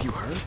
You heard?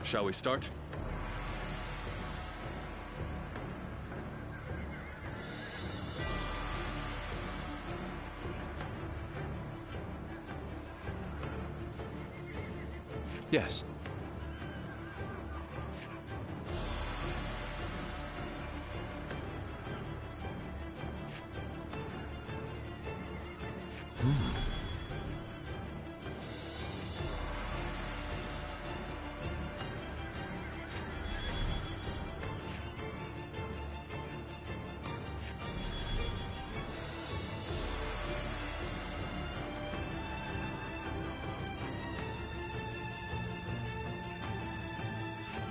Shall we start? Yes.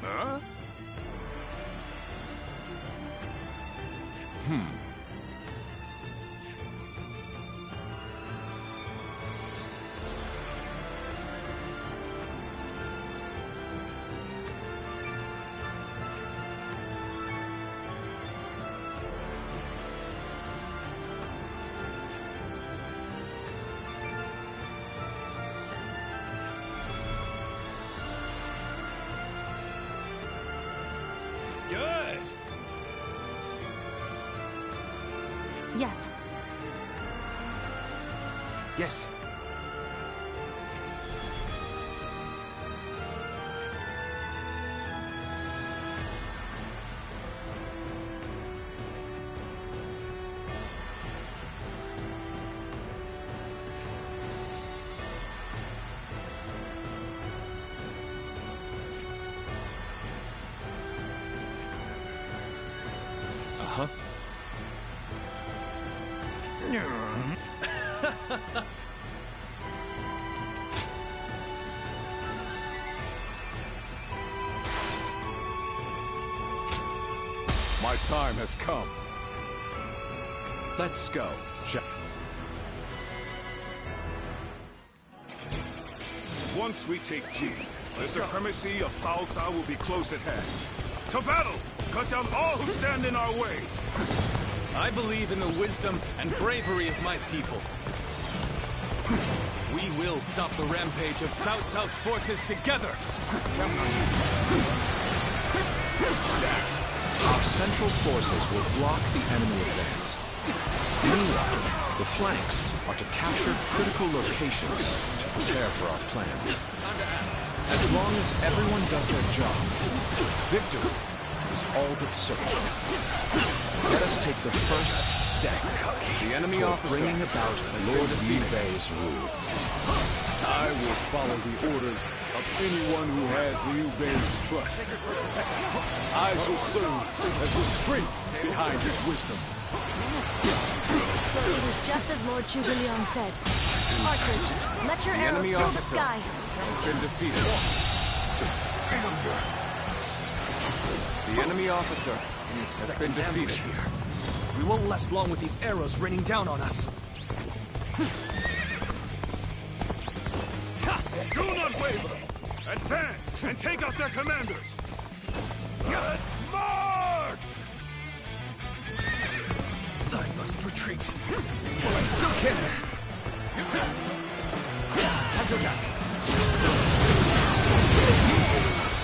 Huh? Good. Yes. Yes. Uh-huh. My time has come. Let's go. Once we take G, the supremacy of Cao Cao will be close at hand. To battle! Cut down all who stand in our way! I believe in the wisdom and bravery of my people. We will stop the rampage of Cao Cao's forces together! Count on you. Our central forces will block the enemy advance. Meanwhile, the flanks are to capture critical locations to prepare for our plans. As long as everyone does their job, victory is all but certain. Let us take the first step. The enemy officer bringing about Lord Liu Bei's rule. I will follow the orders of anyone who has Liu Bei's trust. I shall serve as the strength behind his wisdom. It was just as Lord Zhuge said. Archers, let your The arrows enemy fill the officer sky. has been defeated. The enemy officer has been defeated. We won't last long with these arrows raining down on us. Do not waver! Advance and take out their commanders! Let's march! I must retreat. Well, I still can. Counterattack.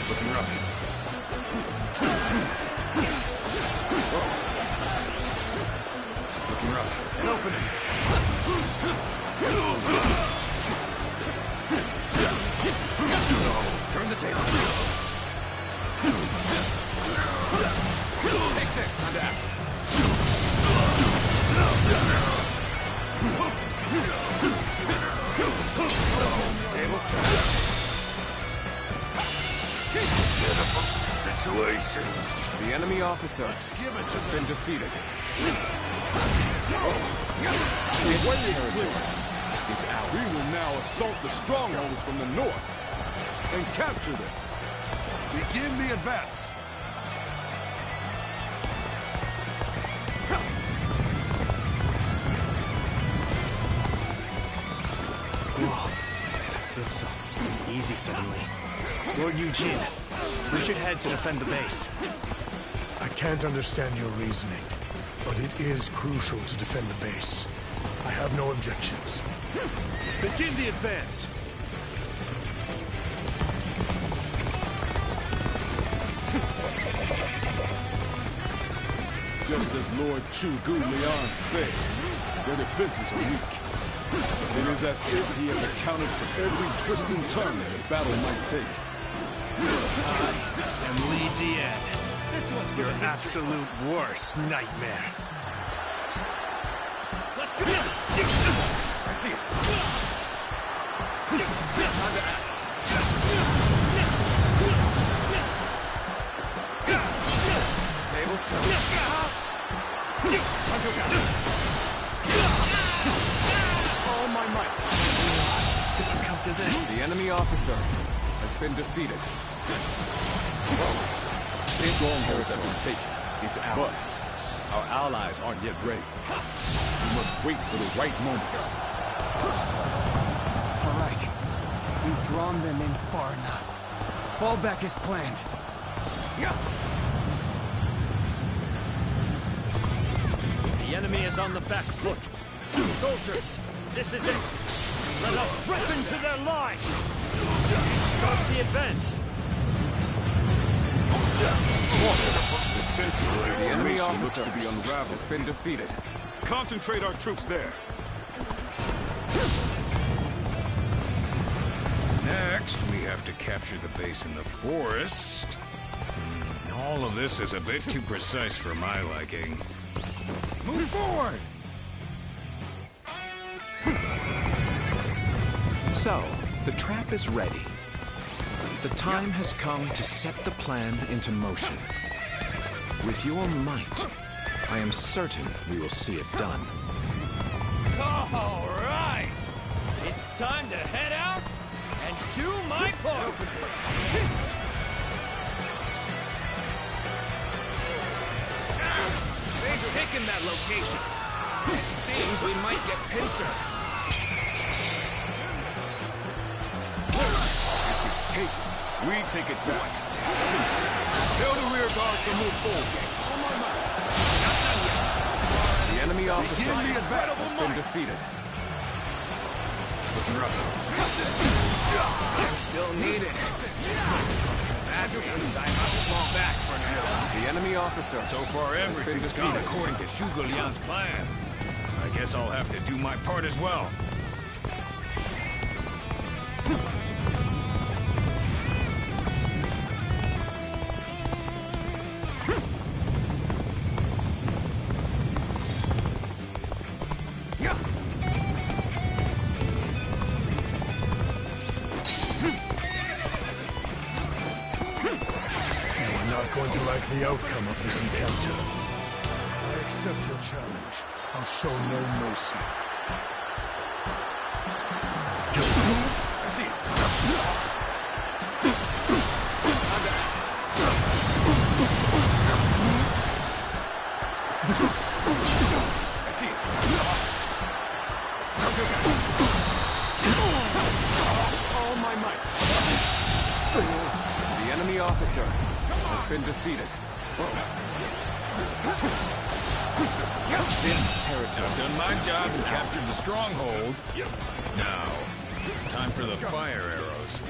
Looking rough. Looking an opening. Turn the table. Take this. Time to act. Tables turned. Situation. The enemy officer has been defeated. This territory is ours. We will now assault the strongholds from the north and capture them. Begin the advance. Whoa. Feels so easy suddenly. Lord Eugene, we should head to defend the base. I can't understand your reasoning, but it is crucial to defend the base. I have no objections. Begin the advance. Just as Lord Chu Gu Lian said, their defenses are weak. It is as if he has accounted for every twist and turn that the battle might take. I am Li Dian, your absolute worst nightmare. Let's go! I see it. Time to act. Tables turned. Time to attack. All my might. Come to this. The enemy officer has been defeated. This strongholds have been taken. Is ours. But our allies aren't yet ready. We must wait for the right moment. All right. We've drawn them in far enough. Fall back as planned. The enemy is on the back foot. Soldiers, this is it. Let us rip into their lines. Start the advance. The sentry The enemy formation looks officer to be unraveled. has been defeated. Concentrate our troops there. Next, we have to capture the base in the forest. All of this is a bit too precise for my liking. Move forward! So, the trap is ready. The time has come to set the plan into motion. With your might, I am certain we will see it done. All right. It's time to head out and do my part. They've taken that location. It seems we might get pincered. If it's taken, we take it back. Tell the rear guard to move forward. The enemy officer Begin the advance. has been defeated. Looking rough. I'm still needed. That means I must fall back for now. The enemy officer So far, has been everything's gone defeated. according to Zhuge Liang's plan. I guess I'll have to do my part as well. Going to like the outcome of this encounter. I accept your challenge. I'll show no mercy. I see it. Time to act. I see it. Time to attack. All my might. The enemy officer has been defeated. This territory. I've done my job and captured the stronghold. Now, time for the fire arrows.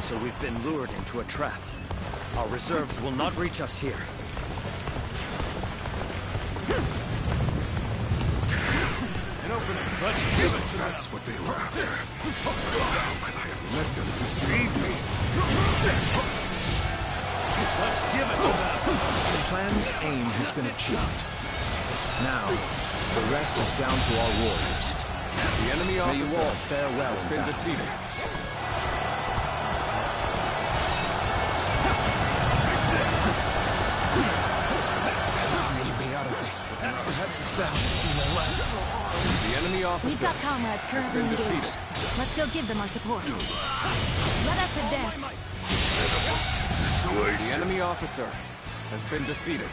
So we've been lured into a trap. Our reserves will not reach us here. An opening. Let's give it to them. That's what they were after. And I have let them deceive me. Let's give it to them. The plan's aim has been achieved. Now, the rest is down to our warriors. The enemy May you officer all fare well has in been battle. defeated. Lead me out of this. Perhaps this battle will be my last. The enemy We've officer got comrades has currently been engaged. defeated. Let's go give them our support. Let us advance. The enemy officer has been defeated.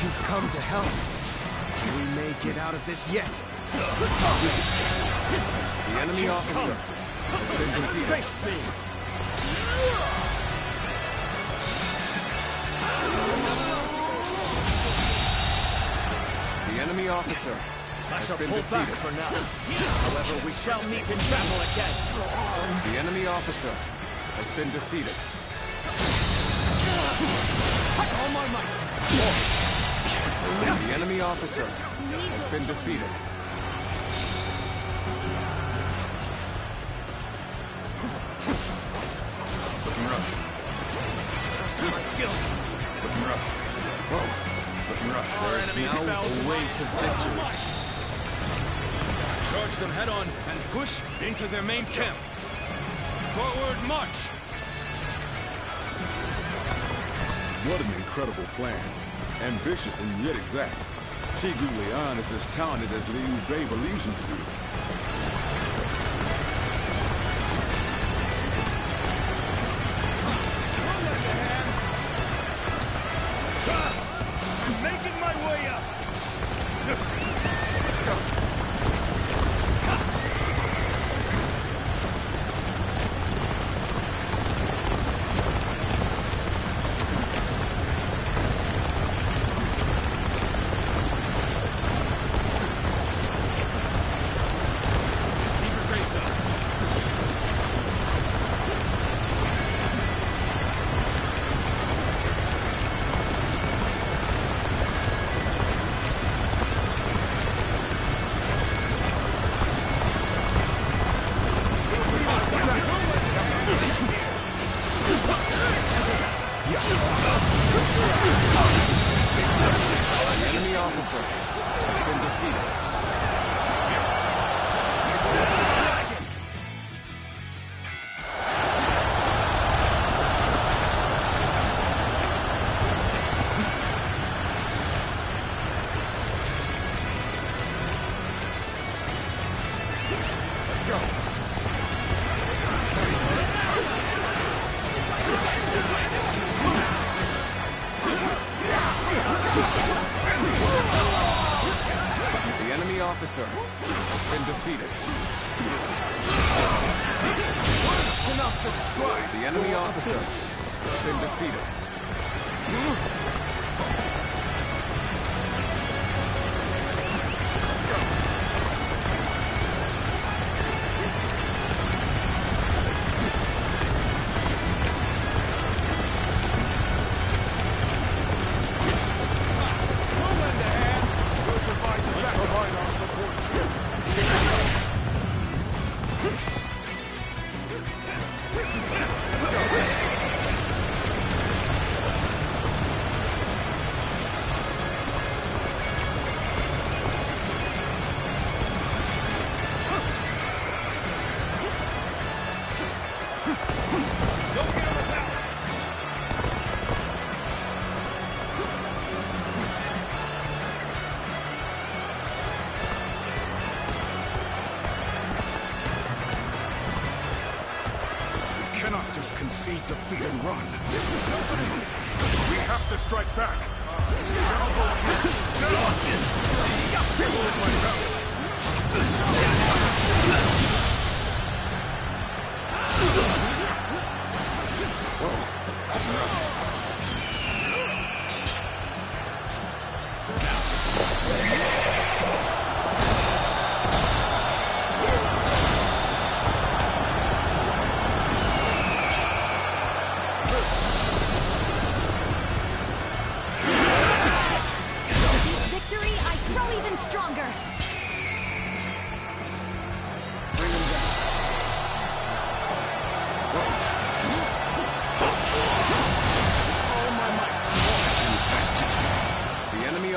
You've come to help. We may get out of this yet. The enemy officer has been defeated. Face me! The enemy officer I has shall been pull back defeated. for now. However, we shall meet in battle again. The enemy officer has been defeated. All my might. The enemy officer has been defeated. Looking rough. Trust in my skill. Looking rough. Whoa. Looking rough. Our enemy Now found a way to victory. Charge them head on and push into their main camp. Forward march! What an incredible plan. Ambitious and yet exact. Chi Gu Lian is as talented as Liu Bei believes him to be. I'm making my way up! Let's go. Keep your face up. The enemy officer has been defeated. Let's go. The enemy officer has been defeated. The enemy officer has been defeated. Let's go. We'll lend a hand. We'll provide our support. Don't get on the back. We cannot just concede defeat and run. We have to strike back. Shall go deep. Shall. Hold my belly.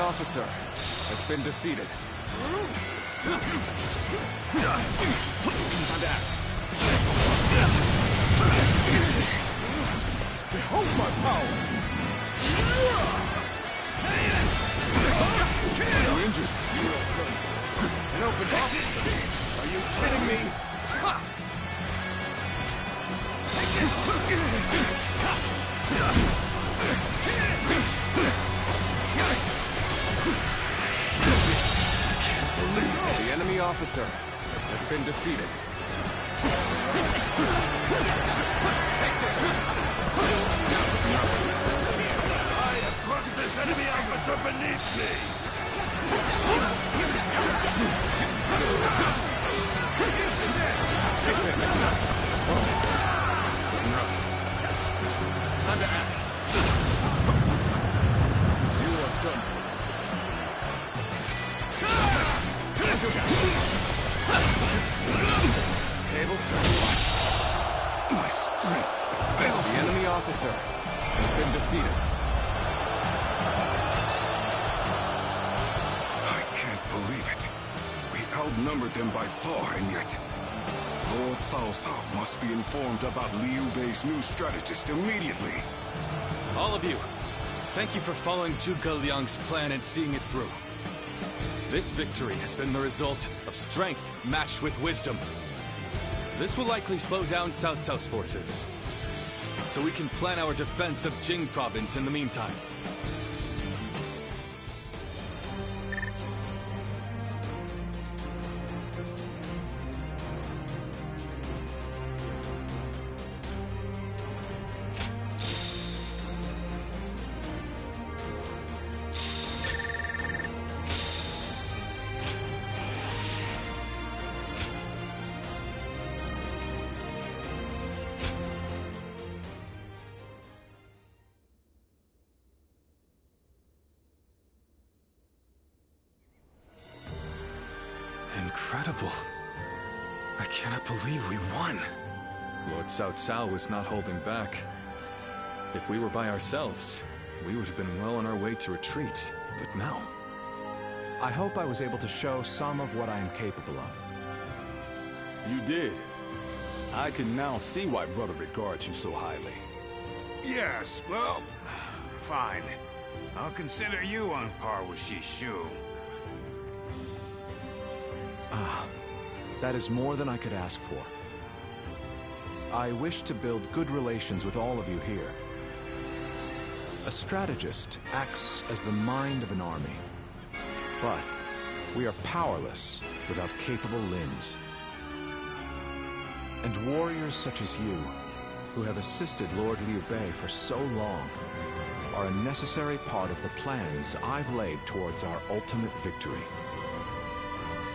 officer has been defeated. Time to act. Behold my power! You're injured. An open officer? Are you kidding me? The enemy officer has been defeated. I have crushed this enemy officer beneath me! Take this. Enough. Time to act. You are done. Tables turn. My strength. The enemy officer has been defeated. I can't believe it. We outnumbered them by far, and yet... Lord Cao Cao must be informed about Liu Bei's new strategist immediately. All of you, thank you for following Zhuge Liang's plan and seeing it through. This victory has been the result of strength matched with wisdom. This will likely slow down Cao Cao's forces, so we can plan our defense of Jing province in the meantime. Incredible. I cannot believe we won. Lord Cao Cao was not holding back. If we were by ourselves, we would have been well on our way to retreat. But no. I hope I was able to show some of what I am capable of. You did. I can now see why Brother regards you so highly. Yes, well, fine. I'll consider you on par with Shishu. That is more than I could ask for. I wish to build good relations with all of you here. A strategist acts as the mind of an army. But we are powerless without capable limbs. And warriors such as you, who have assisted Lord Liu Bei for so long, are a necessary part of the plans I've laid towards our ultimate victory.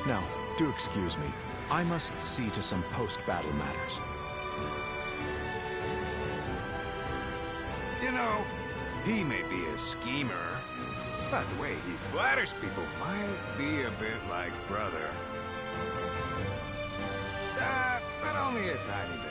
Now, do excuse me. I must see to some post-battle matters. You know, he may be a schemer, but the way he flatters people might be a bit like brother. But only a tiny bit.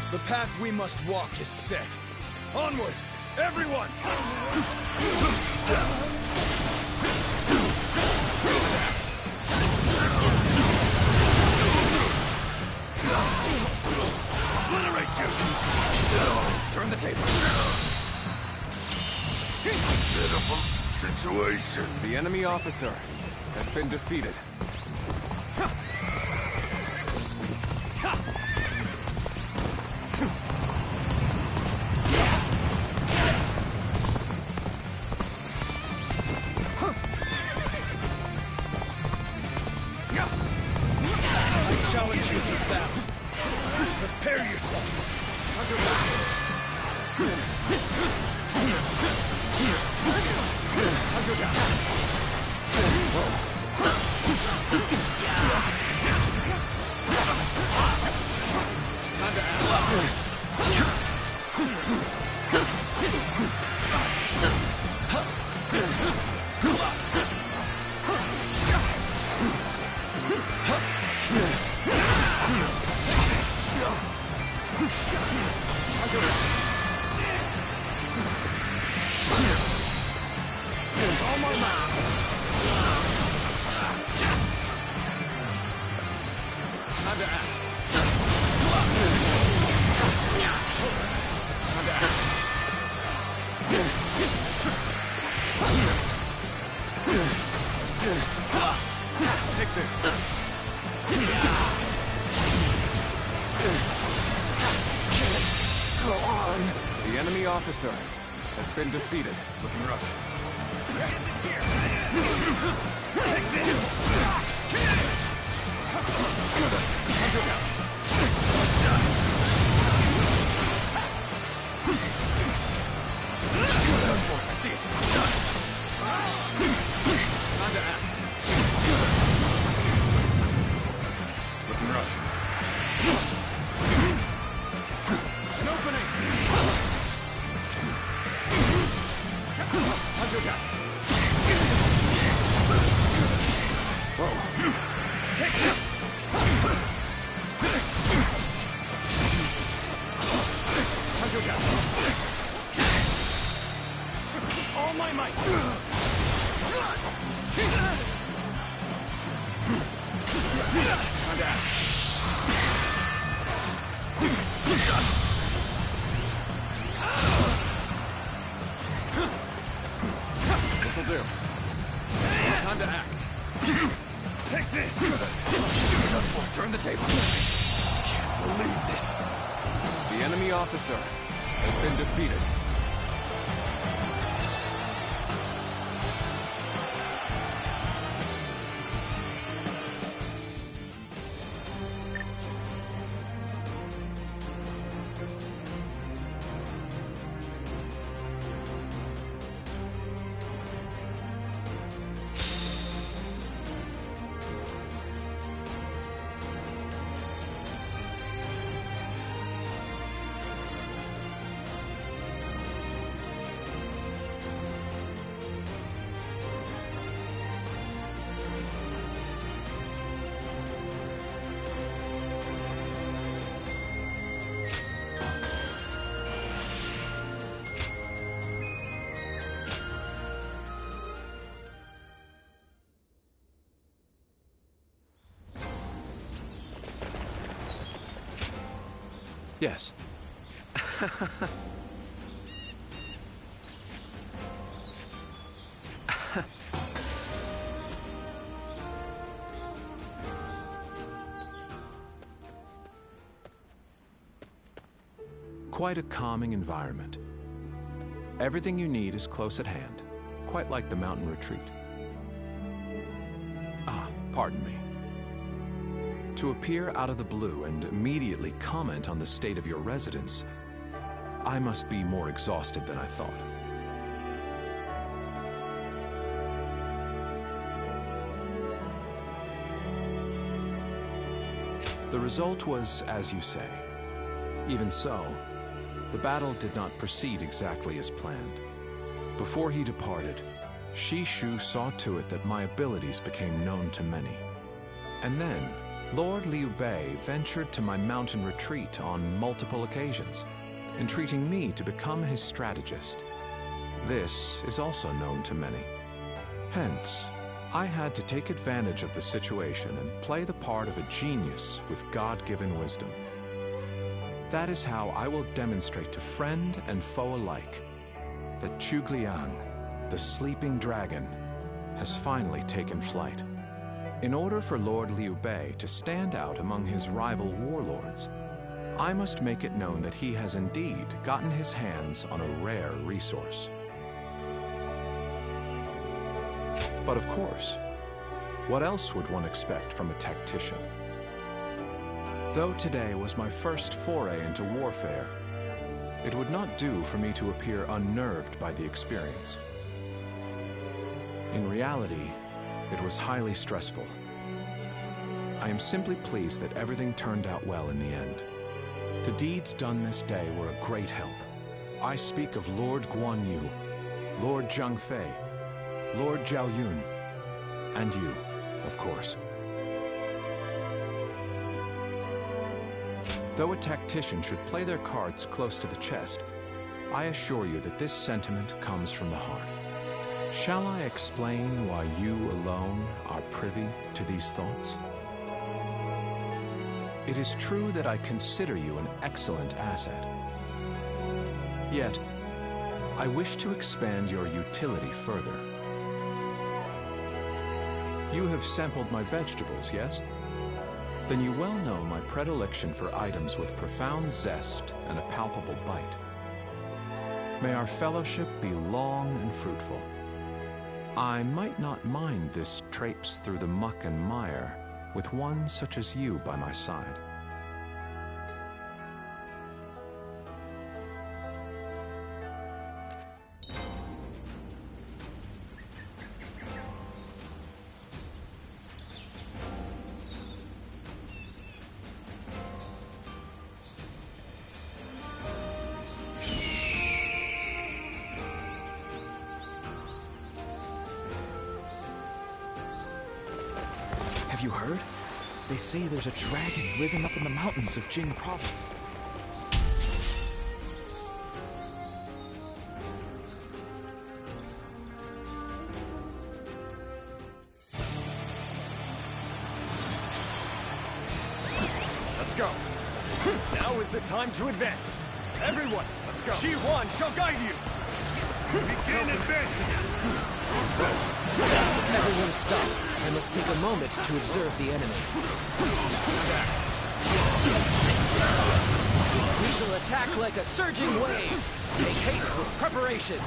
The path we must walk is set. Onward, everyone! Obliterate you! Turn the table. Pitiful situation. The enemy officer has been defeated. I challenge you to battle. Prepare yourselves. The enemy officer has been defeated. Looking rough. I see it. Time to act. Looking rough. An opening! Under attack! Whoa. Take this! Easy. Under attack! All my might! Time to act. This'll do. Time to act. Take this! Turn the table. Can't believe this. The enemy officer has been defeated. Yes. Quite a calming environment. Everything you need is close at hand, quite like the mountain retreat. Ah, pardon me. To appear out of the blue and immediately comment on the state of your residence, I must be more exhausted than I thought. The result was as you say. Even so, the battle did not proceed exactly as planned. Before he departed, Shishu saw to it that my abilities became known to many. And then, Lord Liu Bei ventured to my mountain retreat on multiple occasions, entreating me to become his strategist. This is also known to many. Hence, I had to take advantage of the situation and play the part of a genius with God-given wisdom. That is how I will demonstrate to friend and foe alike that Zhuge-Liang, the sleeping dragon, has finally taken flight. In order for Lord Liu Bei to stand out among his rival warlords, I must make it known that he has indeed gotten his hands on a rare resource. But of course, what else would one expect from a tactician? Though today was my first foray into warfare, It would not do for me to appear unnerved by the experience. In reality, it was highly stressful. I am simply pleased that everything turned out well in the end. The deeds done this day were a great help. I speak of Lord Guan Yu, Lord Zhang Fei, Lord Zhao Yun, and you, of course. Though a tactician should play their cards close to the chest, I assure you that this sentiment comes from the heart. Shall I explain why you alone are privy to these thoughts? It is true that I consider you an excellent asset. Yet, I wish to expand your utility further. You have sampled my vegetables, yes? Then you well know my predilection for items with profound zest and a palpable bite. May our fellowship be long and fruitful. I might not mind this traipse through the muck and mire with one such as you by my side. Have you heard? They say there's a dragon living up in the mountains of Jing province. Let's go. Now is the time to advance. Everyone, let's go. Shi Huan shall guide you. Begin advancing! Everyone stop. I must take a moment to observe the enemy. We shall attack like a surging wave. Make haste with preparations.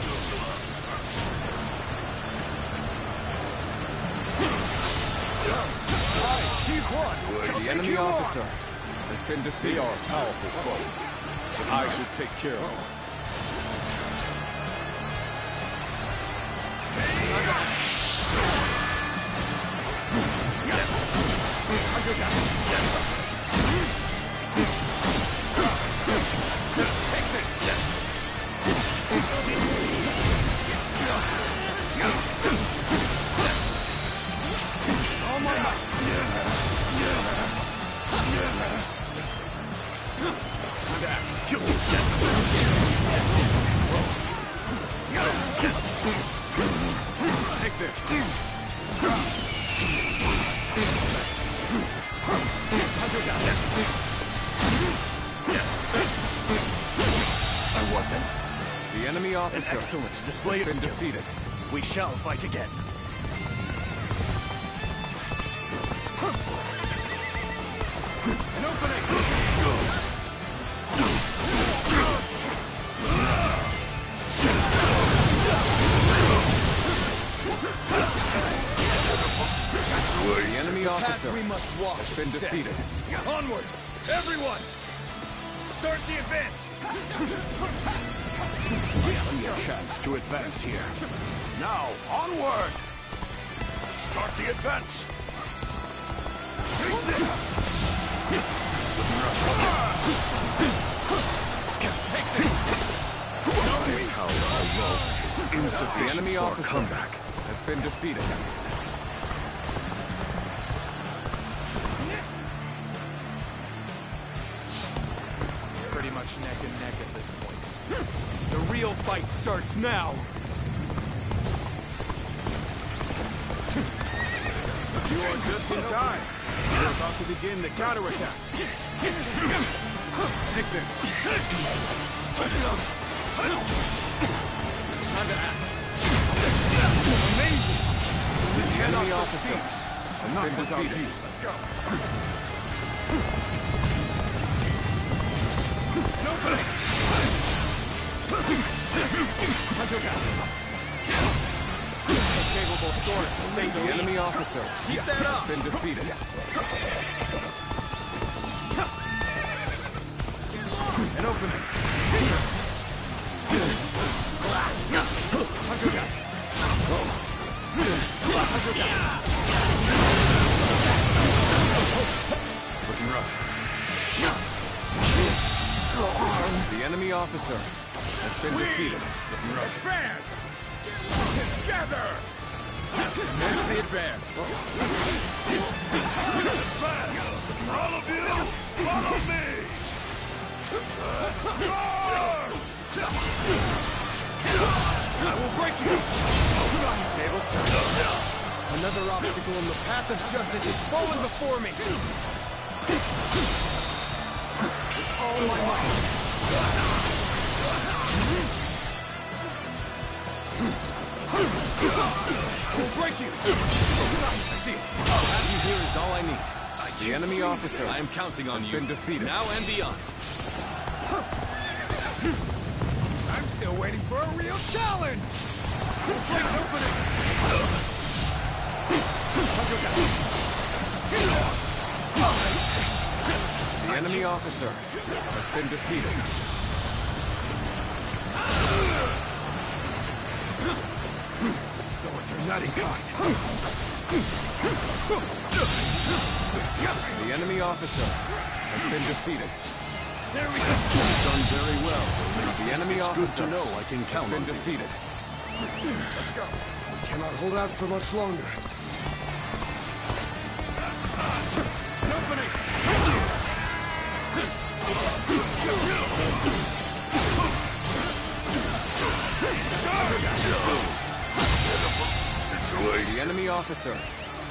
I, Shi Huan, shall The enemy take you on. officer has been defeated. They are a powerful foe, but I should take care of them. Take this. All my might. Take this. I wasn't. The enemy An officer excellent display of has been skill. defeated. We shall fight again. An opening! The enemy officer We must walk has is been set. defeated. Onward! Everyone! Start the advance! I see a chance to advance here. Now, onward! Start the advance! Take this! Take this! My power alone is The insufficient enemy for a officer comeback. has been defeated. Pretty much neck and neck at this point. The real fight starts now! You are just in time. We're about to begin the counterattack. Take this! Time to act! Amazing! The enemy Cannot officer succeed. has Not been without defeated. you. Let's go. An opening! Time to attack! A favorable sword to save The enemy officer Keep that has up! been defeated. An opening. Looking rough. The enemy officer has been defeated. Looking rough. Advance! Together! Commence the advance. All of you, follow me! I will break you! Tables turned. Another obstacle in the path of justice has fallen before me! All my might! I will break you! I see it. Have you here is all I need. The enemy officer I am counting on has you. been defeated. Now and beyond. I'm still waiting for a real challenge! Flames opening! The enemy officer has been defeated. No one turn that in kind. The enemy officer has been defeated. There we go. Done very well. The enemy officer Good to know I can has count been on you. defeated. Let's go. We cannot hold out for much longer. An opening! Situation. The enemy officer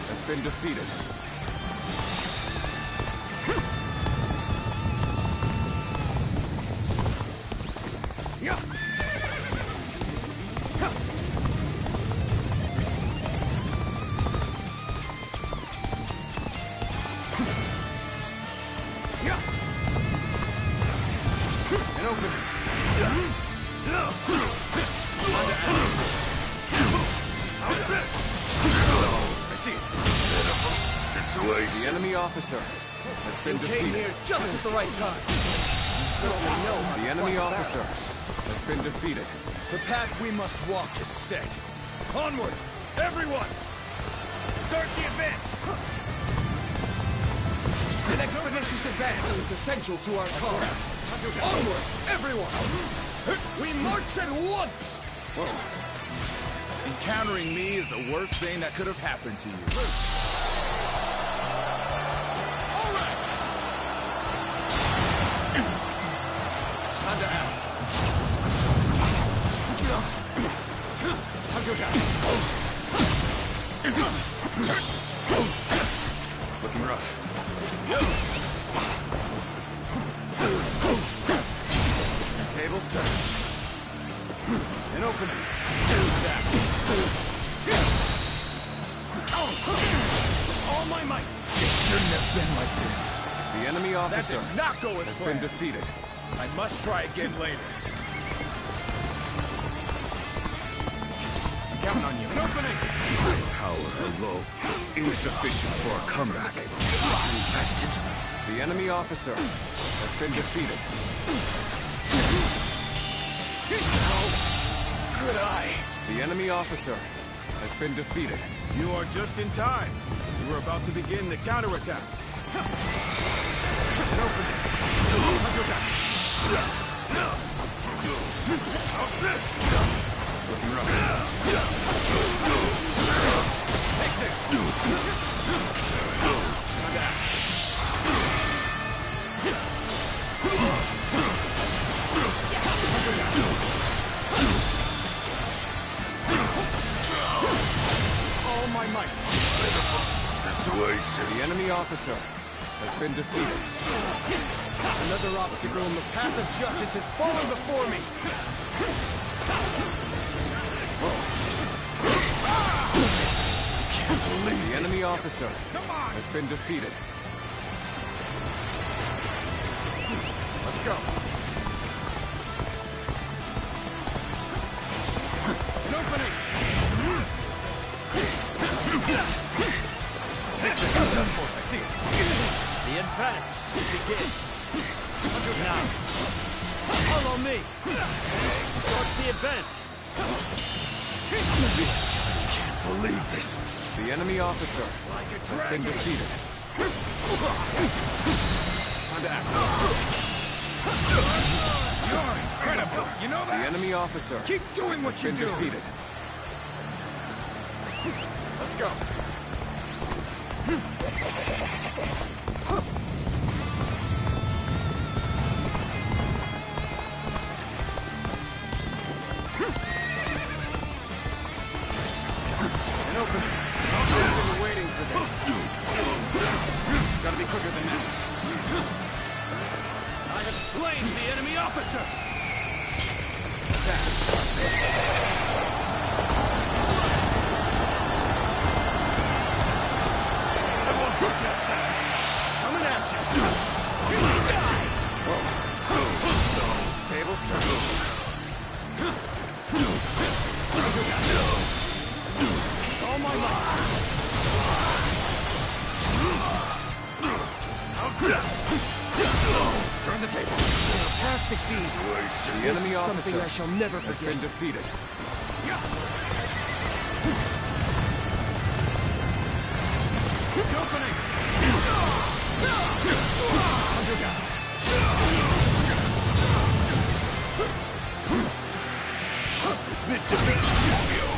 has been defeated. An opening. How's this? I see it. Situation. The enemy officer has been defeated. just at the right time. The enemy officer has been defeated. The path we must walk is set. Onward, everyone! Start the advance! An expeditious advance is essential to our cause. Onward, everyone! We march at once! Encountering me is the worst thing that could have happened to you. Time to act. Looking rough. Tables turn. An opening. All my might! Shouldn't have been like this. The enemy That officer did not go as has been planned. defeated. I must try again later. I'm counting on you. An opening! My power alone is insufficient for a comeback. Invested. The enemy officer has been defeated. Good eye! The enemy officer has been defeated. You are just in time. We're about to begin the counterattack. An opening. How's this? Looking rough. Take this. Time to act. All my might! Situation. The enemy officer has been defeated. Another obstacle in the path of justice has fallen before me! The enemy officer has been defeated. Let's go. An opening! I see it. The advance begins! now. Follow me. Start the advance. Can't believe this. The enemy officer has been defeated. Time to act. You're incredible. You know The that? enemy officer Keep doing what has you been do. defeated. Let's go. An opening. I've been waiting for this. Gotta be quicker than that. I have slain the enemy officer. Attack. Coming at you. Tables turn. All my might. How's this? Turn the table. Fantastic feat. The enemy Something officer I shall never has forget. been defeated. The opening.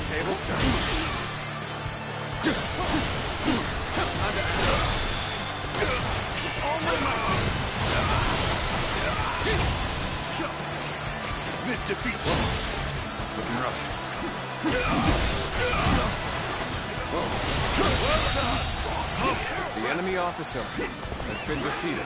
Tables turn. Time to act. All my might. Mid-defeat. Looking rough. The enemy officer has been defeated.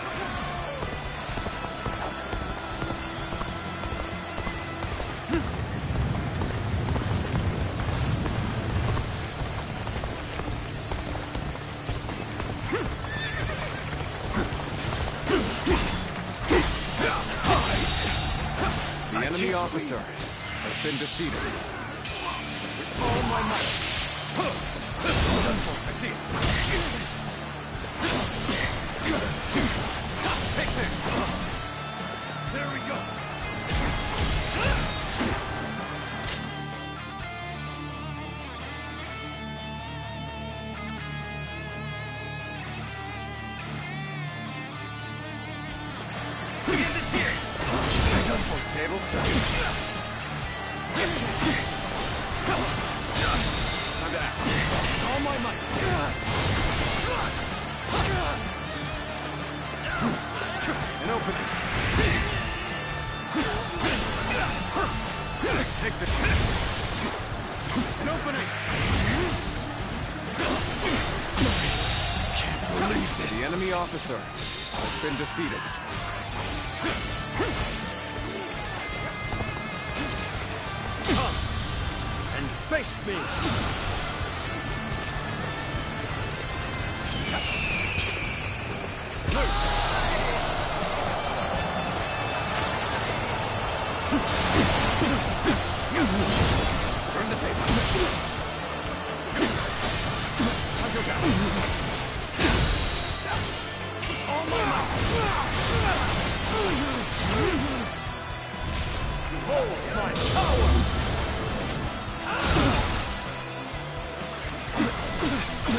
The enemy officer has been defeated. All my might. I see it. Take this. There we go. Begin this here. Done for. Tables turn. Time to act. All my might. An opening. Take this. An opening. Can't believe this. The enemy officer has been defeated. Come and face me. Turn the table. Hunter down. All my might. Behold my power.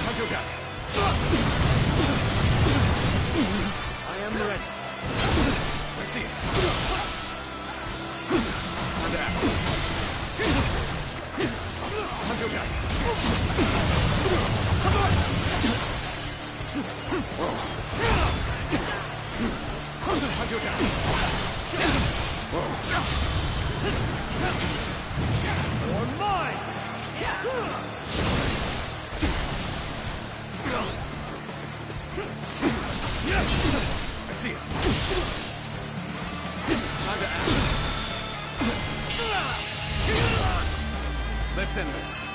Hunter down. I am ready. I see it. Time to act. Hunter down. Hunter down. Or mine. I see it. Time to act. Let's end this.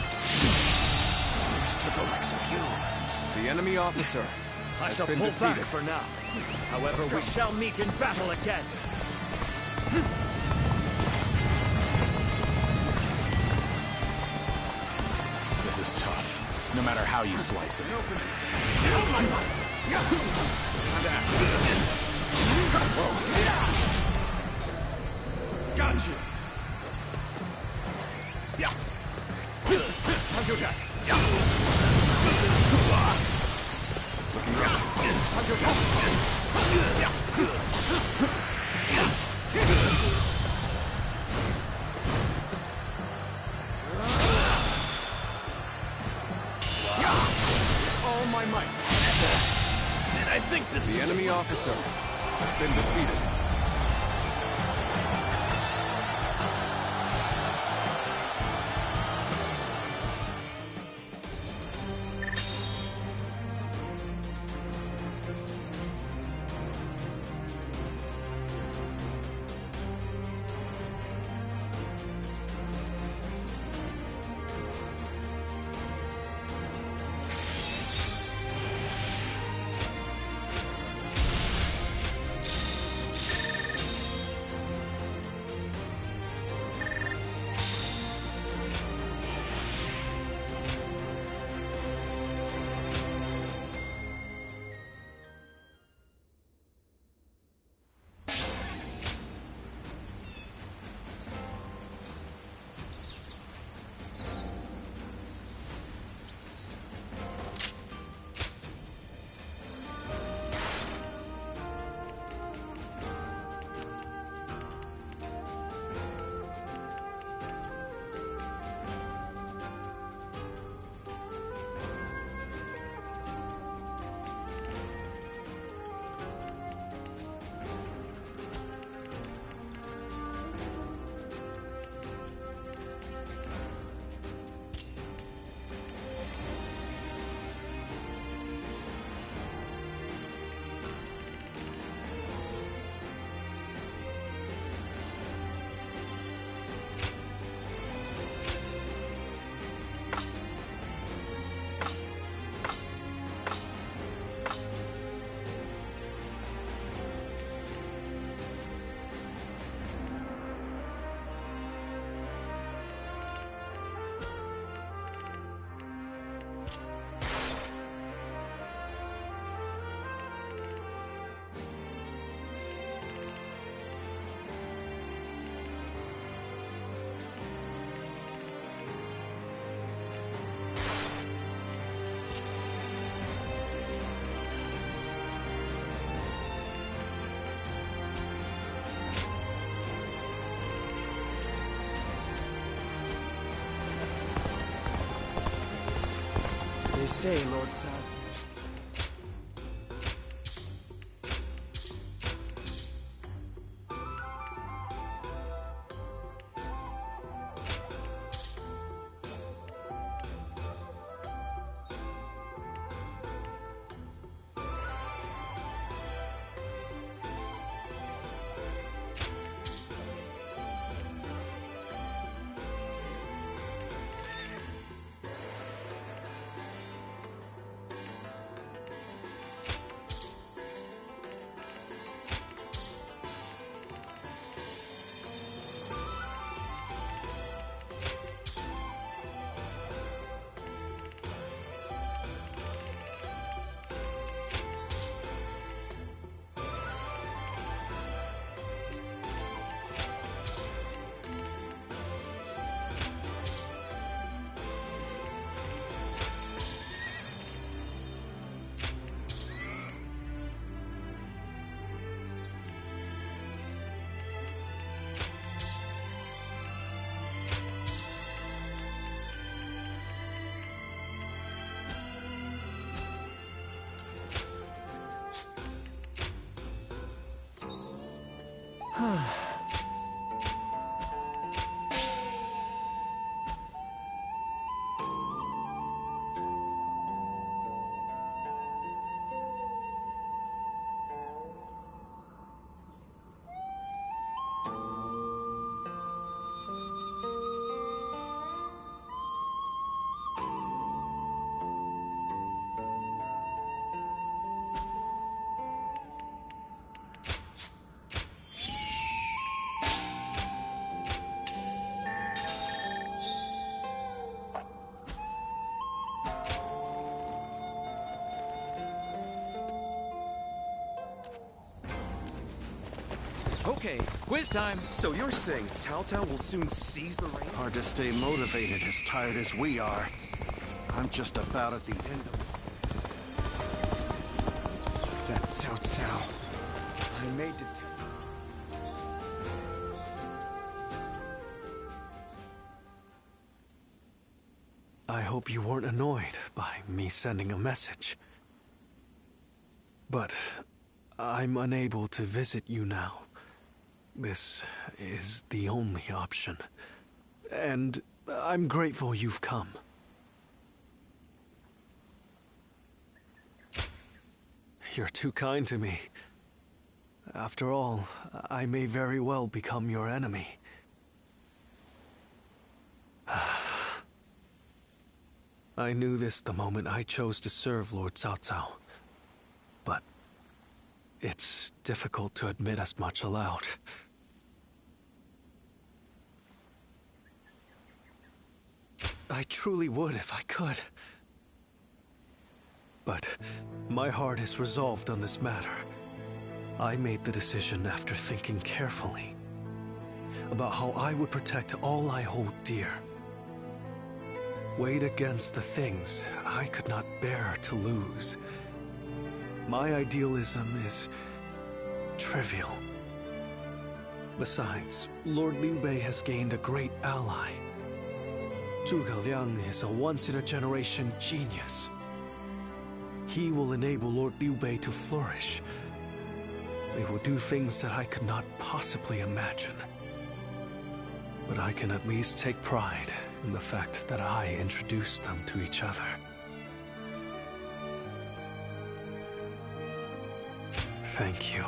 To the likes of you. The enemy officer I has shall been pull defeated. back for now. However, we shall meet in battle again. This is tough, no matter how you slice it. Time to act. Got you! Yeah. Time to attack! Looking rough. Time to attack! All my might. And I think this The enemy officer has been defeated. They say, Lord Saxon. Okay, quiz time. So you're saying Cao Cao will soon seize the reins? Hard to stay motivated as tired as we are. I'm just about at the end of... That Cao Cao. I may detect... I hope you weren't annoyed by me sending a message. But I'm unable to visit you now. This is the only option. And I'm grateful you've come. You're too kind to me. After all, I may very well become your enemy. I knew this the moment I chose to serve Lord Cao Cao. But it's difficult to admit as much aloud. I truly would if I could. But my heart is resolved on this matter. I made the decision after thinking carefully about how I would protect all I hold dear. Weighed against the things I could not bear to lose. My idealism is trivial. Besides, Lord Liu Bei has gained a great ally. Zhuge Liang is a once-in-a-generation genius. He will enable Lord Liu Bei to flourish. They will do things that I could not possibly imagine. But I can at least take pride in the fact that I introduced them to each other. Thank you.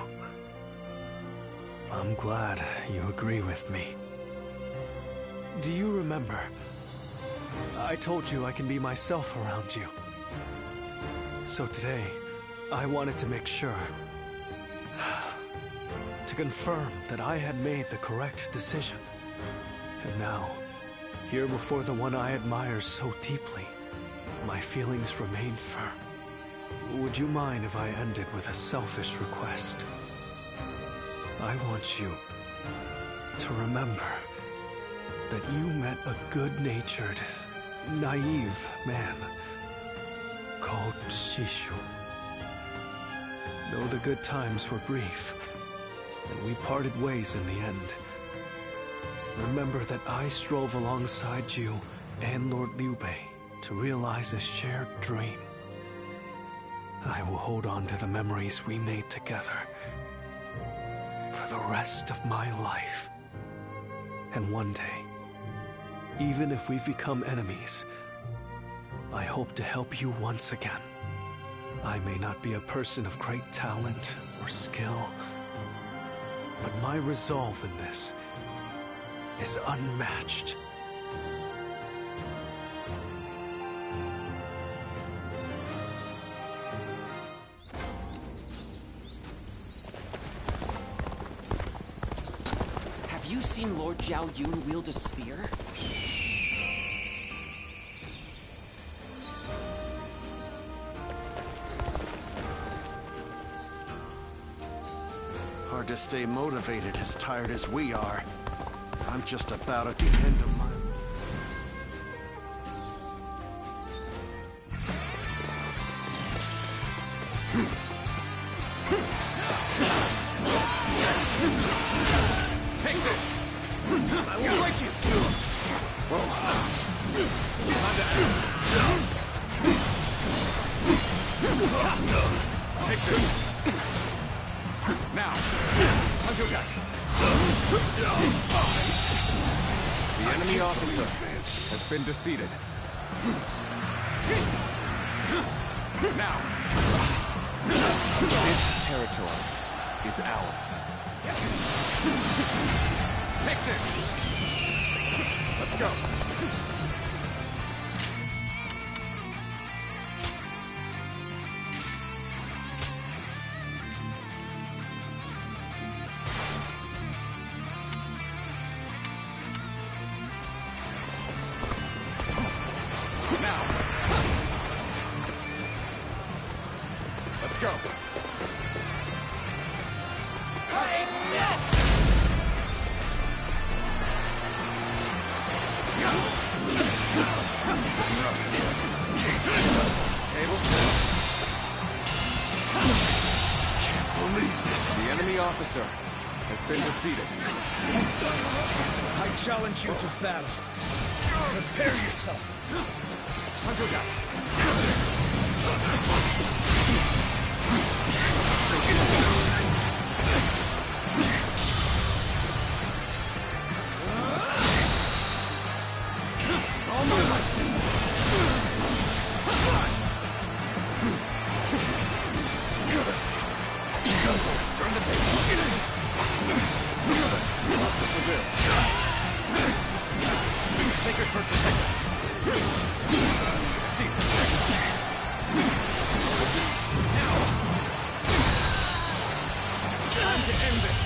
I'm glad you agree with me. Do you remember? I told you I can be myself around you. So today, I wanted to make sure. To confirm that I had made the correct decision. And now, here before the one I admire so deeply, my feelings remain firm. Would you mind if I ended with a selfish request? I want you to remember that you met a good-natured, naive man called Shishu. Though the good times were brief, and we parted ways in the end, remember that I strove alongside you and Lord Liu Bei to realize a shared dream. I will hold on to the memories we made together for the rest of my life. And one day, even if we've become enemies, I hope to help you once again. I may not be a person of great talent or skill, but my resolve in this is unmatched. Have you seen Lord Zhao Yun wield a spear? Hard to stay motivated as tired as we are. I'm just about at the end of my... Take this! I will break you! Time to act! Take this! Now! Time to attack! The enemy officer has been defeated. Now! This territory is ours. Take this! Let's go! Now! Let's go! Take this! Tables turn. Can't believe this. The enemy officer has been defeated. I challenge you to battle. Prepare yourself. Hunter down. All my might. Turn the table. Persevere. Sacred Bird protect us. See it. Now. Time to end this.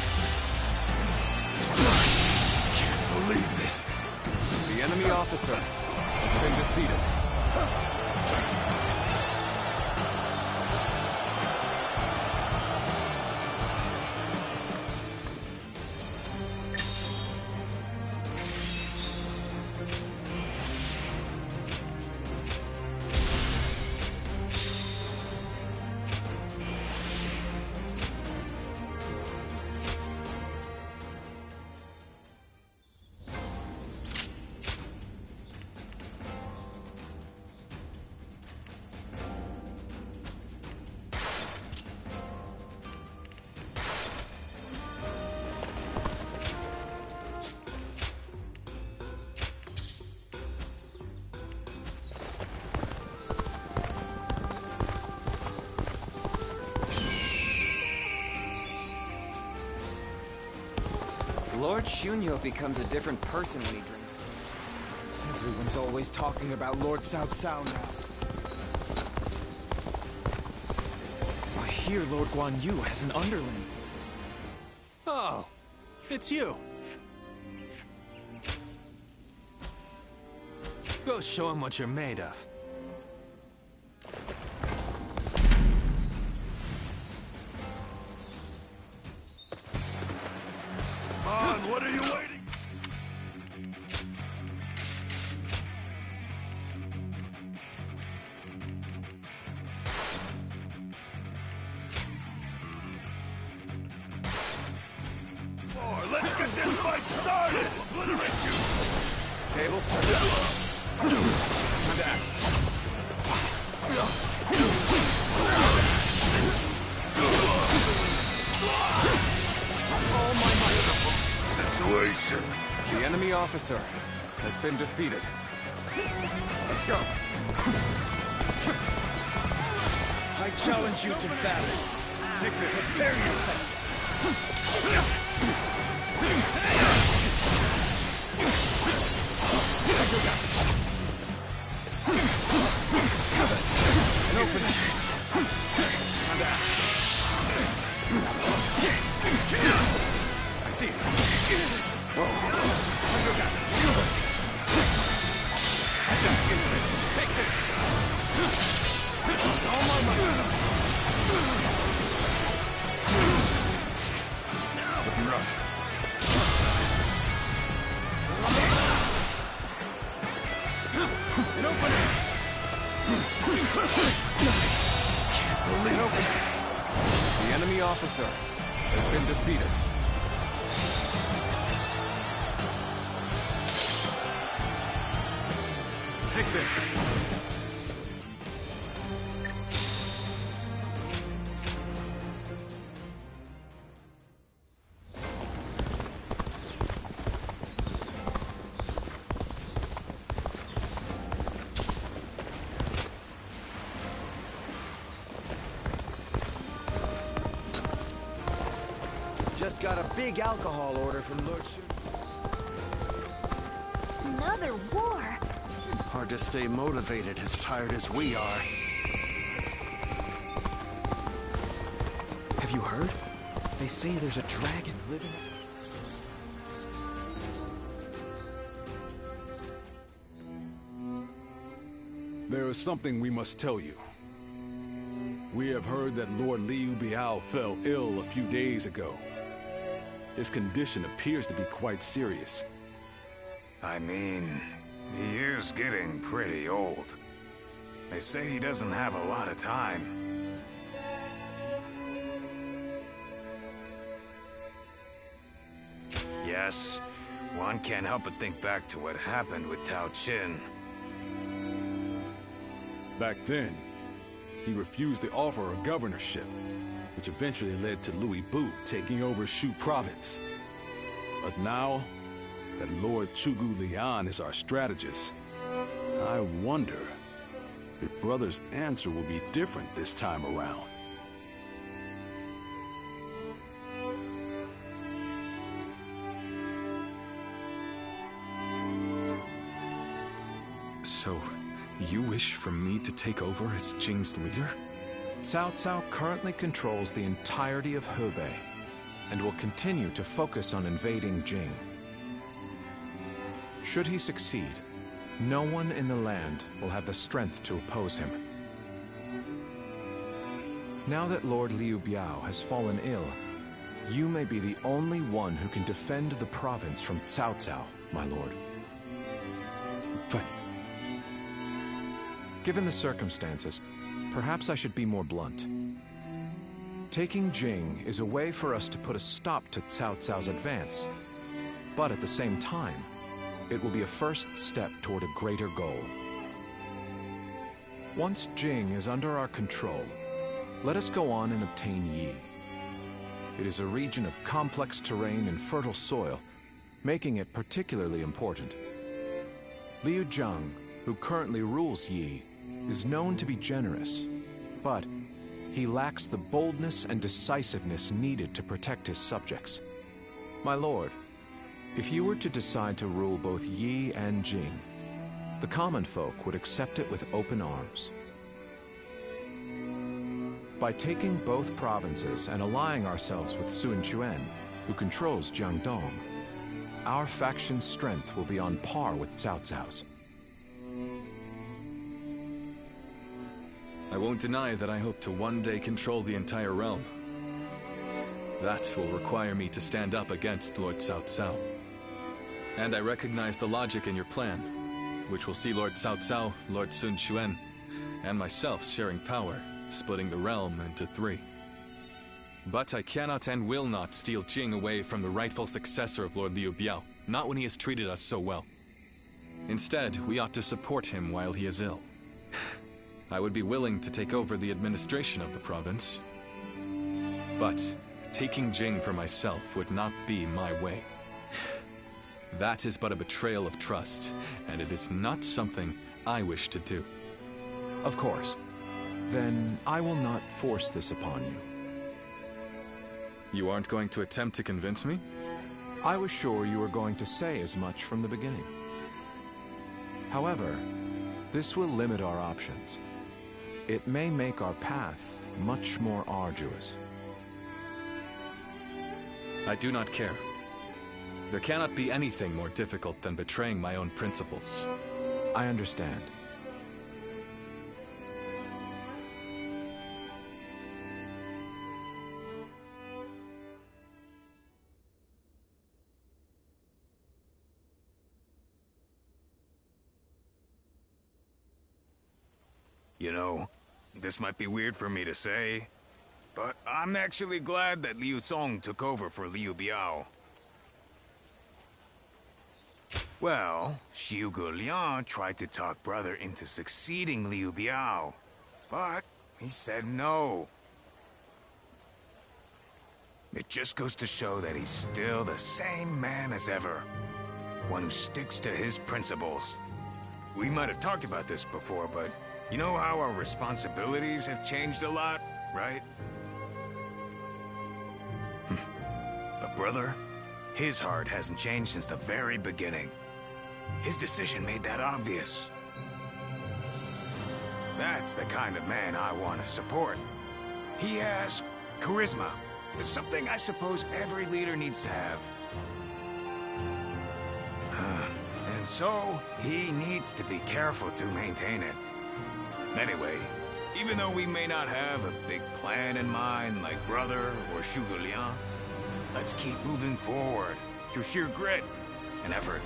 Can't believe this. The enemy officer has been defeated. Lord Shunyo becomes a different person when he drinks. Everyone's always talking about Lord Cao Cao now. I hear Lord Guan Yu has an underling. Oh, it's you. Go show him what you're made of. What are you waiting? Let's get this fight started! Obliterate you! Tables turn. Time to act. All my might. Situation. The enemy officer has been defeated. Let's go. I challenge you to battle. Take this. Prepare yourself. An opening. Time to act. I see it. Whoa. Take this. All my might. Looking rough. An opening. Can't believe this. The enemy officer has been defeated. Take this. Just got a big alcohol order from Lord Shun. Another war. Hard to stay motivated as tired as we are. Have you heard? They say there's a dragon living. There is something we must tell you. We have heard that Lord Liu Biao fell ill a few days ago. His condition appears to be quite serious. I mean, He is getting pretty old. They say he doesn't have a lot of time. Yes, one can't help but think back to what happened with Tao Qin. Back then, he refused the offer of governorship, which eventually led to Louis Bu taking over Shu province. But now that Lord Chugu Lian is our strategist, I wonder if Brother's answer will be different this time around. So, you wish for me to take over as Jing's leader? Cao Cao currently controls the entirety of Hebei, and will continue to focus on invading Jing. Should he succeed, no one in the land will have the strength to oppose him. Now that Lord Liu Biao has fallen ill, you may be the only one who can defend the province from Cao Cao, my lord. But... Given the circumstances, perhaps I should be more blunt. Taking Jing is a way for us to put a stop to Cao Cao's advance, but at the same time, it will be a first step toward a greater goal. Once Jing is under our control, let us go on and obtain Yi. It is a region of complex terrain and fertile soil, making it particularly important. Liu Zhang, who currently rules Yi, is known to be generous, but he lacks the boldness and decisiveness needed to protect his subjects. My lord, if you were to decide to rule both Yi and Jing, the common folk would accept it with open arms. By taking both provinces and allying ourselves with Sun Quan, who controls Jiangdong, our faction's strength will be on par with Cao Cao's. I won't deny that I hope to one day control the entire realm. That will require me to stand up against Lord Cao Cao. And I recognize the logic in your plan, which will see Lord Cao Cao, Lord Sun Quan, and myself sharing power, splitting the realm into 3. But I cannot and will not steal Jing away from the rightful successor of Lord Liu Biao, not when he has treated us so well. Instead, we ought to support him while he is ill. I would be willing to take over the administration of the province. But taking Jing for myself would not be my way. That is but a betrayal of trust, and it is not something I wish to do. Of course. Then I will not force this upon you. You aren't going to attempt to convince me? I was sure you were going to say as much from the beginning. However, this will limit our options. It may make our path much more arduous. I do not care. There cannot be anything more difficult than betraying my own principles. I understand. You know, this might be weird for me to say, but I'm actually glad that Liu Song took over for Liu Biao. Well, Xiu Guoliang tried to talk Brother into succeeding Liu Biao, but he said no. It just goes to show that he's still the same man as ever, one who sticks to his principles. We might have talked about this before, but you know how our responsibilities have changed a lot, right? But Brother, his heart hasn't changed since the very beginning. His decision made that obvious. That's the kind of man I want to support. He has charisma. It's something I suppose every leader needs to have. And so, he needs to be careful to maintain it. Anyway, even though we may not have a big plan in mind like Brother or Xiu Guoliang, let's keep moving forward through sheer grit and effort.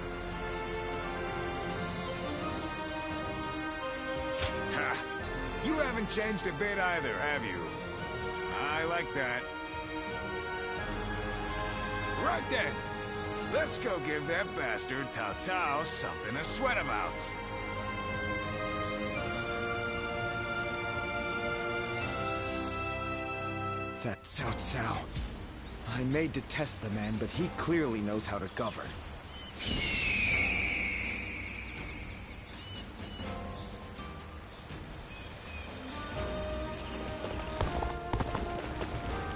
You haven't changed a bit either, have you? I like that. Right then. Let's go give that bastard Cao Cao something to sweat about. That Cao Cao. I may detest the man, but he clearly knows how to govern.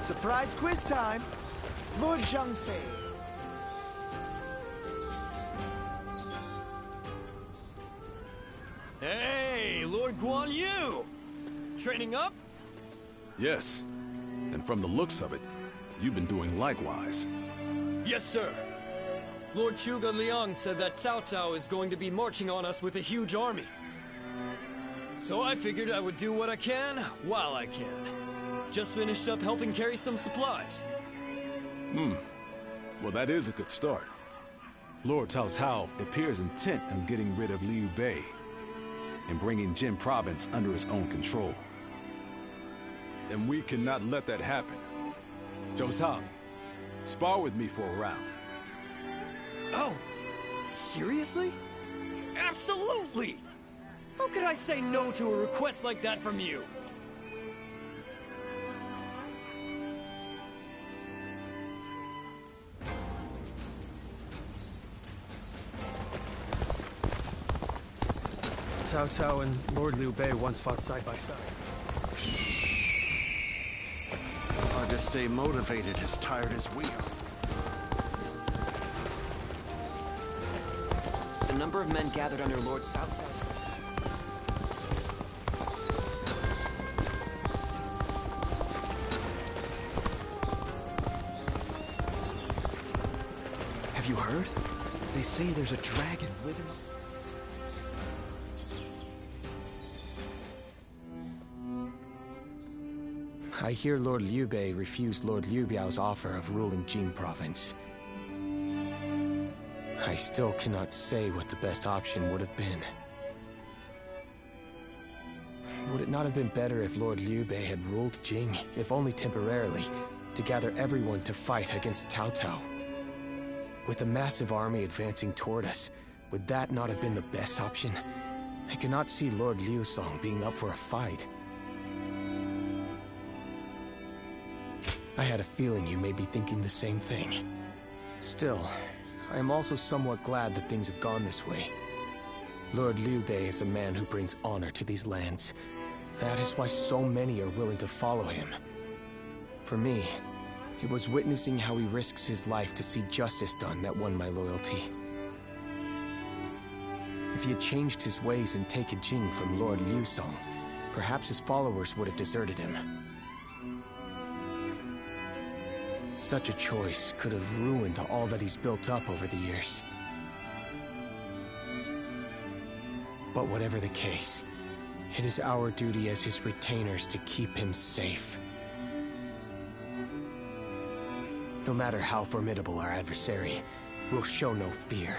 Surprise quiz time! Lord Zhangfei. Hey, Lord Guan Yu! Training up? Yes. And from the looks of it, you've been doing likewise. Yes, sir. Lord Zhuge Liang said that Cao Cao is going to be marching on us with a huge army. So I figured I would do what I can while I can. Just finished up helping carry some supplies. Well, that is a good start. Lord Cao Cao appears intent on getting rid of Liu Bei and bringing Jin Province under his own control. And we cannot let that happen. Zhou Zhang, spar with me for a round. Oh, seriously? Absolutely! How could I say no to a request like that from you? Cao Cao and Lord Liu Bei once fought side by side. Hard to stay motivated as tired as we are. The number of men gathered under Lord Cao Cao's... Have you heard? They say there's a dragon withering. I hear Lord Liu Bei refused Lord Liu Biao's offer of ruling Jing province. I still cannot say what the best option would have been. Would it not have been better if Lord Liu Bei had ruled Jing, if only temporarily, to gather everyone to fight against Cao Cao? With a massive army advancing toward us, would that not have been the best option? I cannot see Lord Liu Song being up for a fight. I had a feeling you may be thinking the same thing. Still, I am also somewhat glad that things have gone this way. Lord Liu Bei is a man who brings honor to these lands. That is why so many are willing to follow him. For me, it was witnessing how he risks his life to see justice done that won my loyalty. If he had changed his ways and taken Jing from Lord Liu Song, perhaps his followers would have deserted him. Such a choice could have ruined all that he's built up over the years. But whatever the case, it is our duty as his retainers to keep him safe. No matter how formidable our adversary, we'll show no fear.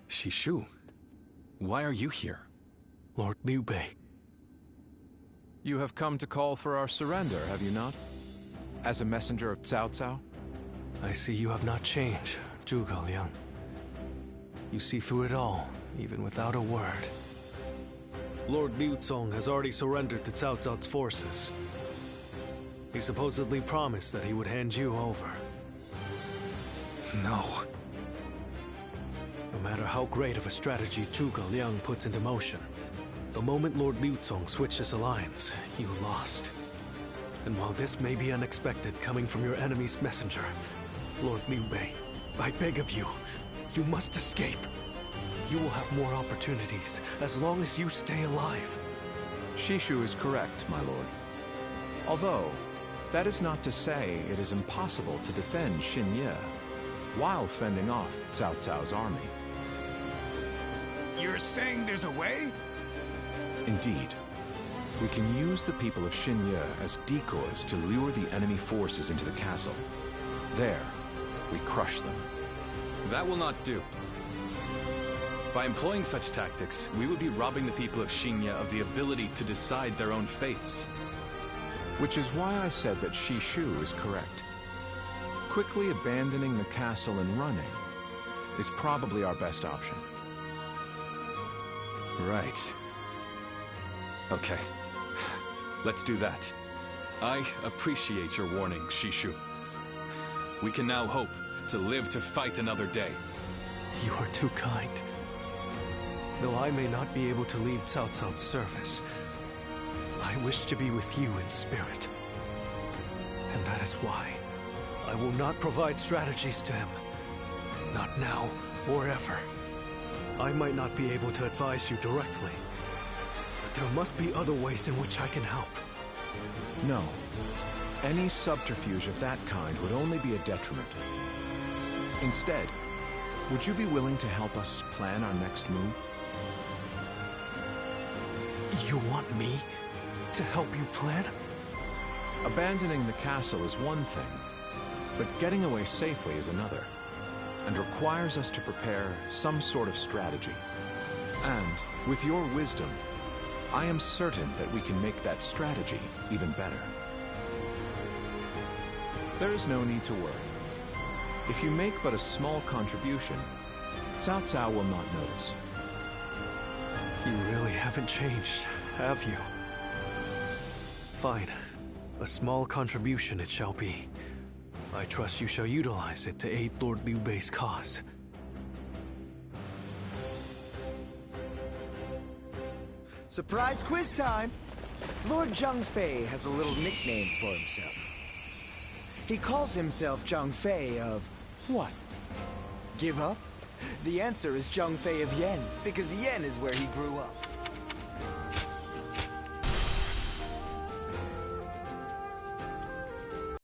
Shishu, why are you here? Lord Liu Bei. You have come to call for our surrender, have you not? As a messenger of Cao Cao? I see you have not changed, Zhuge Liang. You see through it all, even without a word. Lord Liu Song has already surrendered to Cao Cao's forces. He supposedly promised that he would hand you over. No. No matter how great of a strategy Zhuge Liang puts into motion, the moment Lord Liu Song switched his alliance, you lost. And while this may be unexpected coming from your enemy's messenger, Lord Liu Bei, I beg of you, you must escape. You will have more opportunities as long as you stay alive. Shishu is correct, my lord. Although, that is not to say it is impossible to defend Xinye while fending off Cao Cao's army. You're saying there's a way? Indeed. We can use the people of Xinye as decoys to lure the enemy forces into the castle. There, we crush them. That will not do. By employing such tactics, we would be robbing the people of Xinye of the ability to decide their own fates. Which is why I said that Shishu is correct. Quickly abandoning the castle and running is probably our best option. Right. Okay. Let's do that. I appreciate your warning, Shishu. We can now hope to live to fight another day. You are too kind. Though I may not be able to leave Cao Cao's service, I wish to be with you in spirit. And that is why I will not provide strategies to him. Not now or ever. I might not be able to advise you directly, but there must be other ways in which I can help. No. Any subterfuge of that kind would only be a detriment. Instead, would you be willing to help us plan our next move? You want me to help you plan? Abandoning the castle is one thing, but getting away safely is another, and requires us to prepare some sort of strategy. And, with your wisdom, I am certain that we can make that strategy even better. There is no need to worry. If you make but a small contribution, Cao Cao will not notice. You really haven't changed, have you? Fine. A small contribution it shall be. I trust you shall utilize it to aid Lord Liu Bei's cause. Surprise quiz time! Lord Zhang Fei has a little nickname for himself. He calls himself Zhang Fei of what? Give up? The answer is Zhang Fei of Yen, because Yen is where he grew up.